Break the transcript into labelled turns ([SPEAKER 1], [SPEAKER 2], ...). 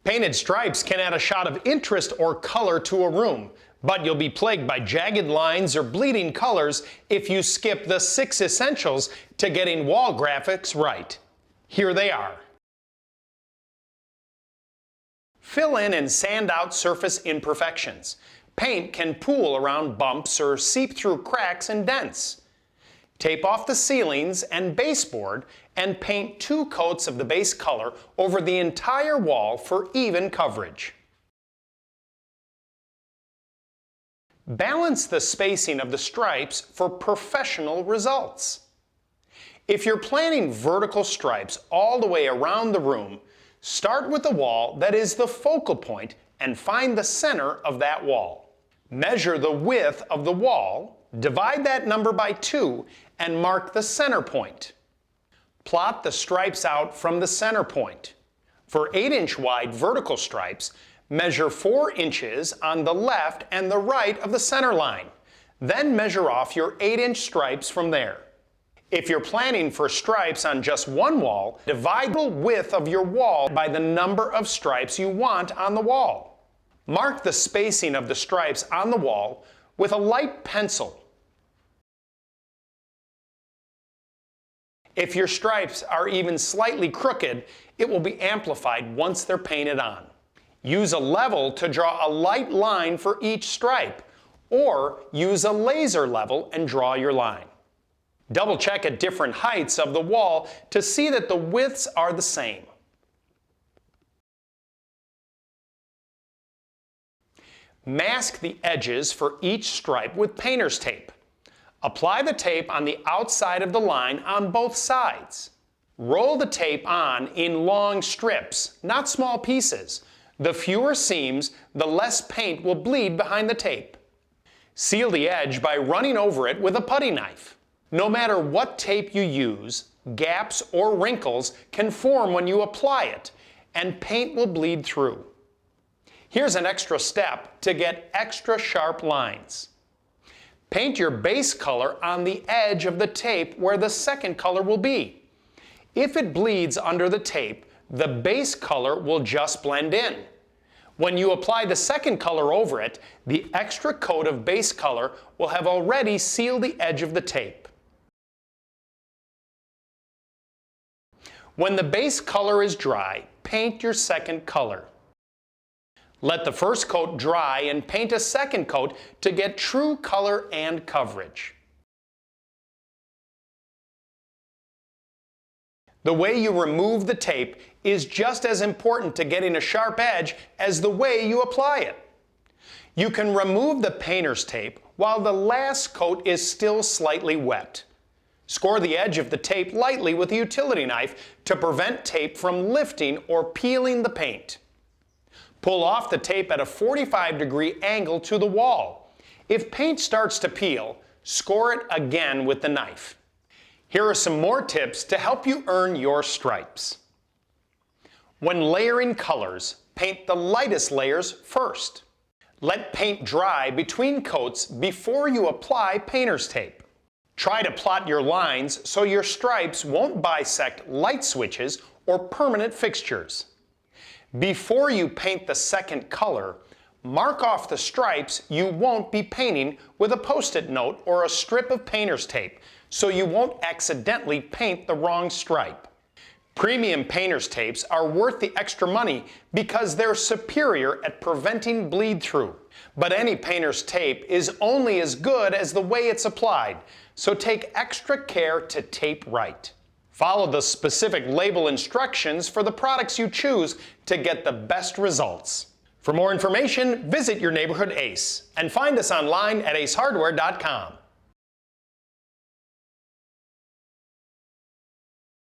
[SPEAKER 1] Painted stripes can add a shot of interest or color to a room, but you'll be plagued by jagged lines or bleeding colors if you skip the 6 essentials to getting wall graphics right. Here they are. Fill in and sand out surface imperfections. Paint can pool around bumps or seep through cracks and dents. Tape off the ceilings and baseboard and paint 2 coats of the base color over the entire wall for even coverage. Balance the spacing of the stripes for professional results. If you're planning vertical stripes all the way around the room, start with the wall that is the focal point and find the center of that wall. Measure the width of the wall, divide that number by 2, and mark the center point. Plot the stripes out from the center point. For 8-inch wide vertical stripes, measure 4 inches on the left and the right of the center line. Then measure off your 8-inch stripes from there. If you're planning for stripes on just one wall, divide the width of your wall by the number of stripes you want on the wall. Mark the spacing of the stripes on the wall with a light pencil. If your stripes are even slightly crooked, it will be amplified once they're painted on. Use a level to draw a light line for each stripe, or use a laser level and draw your line. Double check at different heights of the wall to see that the widths are the same. Mask the edges for each stripe with painter's tape. Apply the tape on the outside of the line on both sides. Roll the tape on in long strips, not small pieces. The fewer seams, the less paint will bleed behind the tape. Seal the edge by running over it with a putty knife. No matter what tape you use, gaps or wrinkles can form when you apply it, and paint will bleed through. Here's an extra step to get extra sharp lines. Paint your base color on the edge of the tape where the second color will be. If it bleeds under the tape, the base color will just blend in. When you apply the second color over it, the extra coat of base color will have already sealed the edge of the tape. When the base color is dry, paint your second color. Let the first coat dry and paint a second coat to get true color and coverage. The way you remove the tape is just as important to getting a sharp edge as the way you apply it. You can remove the painter's tape while the last coat is still slightly wet. Score the edge of the tape lightly with a utility knife to prevent tape from lifting or peeling the paint. Pull off the tape at a 45-degree angle to the wall. If paint starts to peel, score it again with the knife. Here are some more tips to help you earn your stripes. When layering colors, paint the lightest layers first. Let paint dry between coats before you apply painter's tape. Try to plot your lines so your stripes won't bisect light switches or permanent fixtures. Before you paint the second color, mark off the stripes you won't be painting with a post-it note or a strip of painter's tape, so you won't accidentally paint the wrong stripe. Premium painter's tapes are worth the extra money because they're superior at preventing bleed through. But any painter's tape is only as good as the way it's applied, so take extra care to tape right. Follow the specific label instructions for the products you choose to get the best results. For more information, visit your neighborhood Ace and find us online at acehardware.com.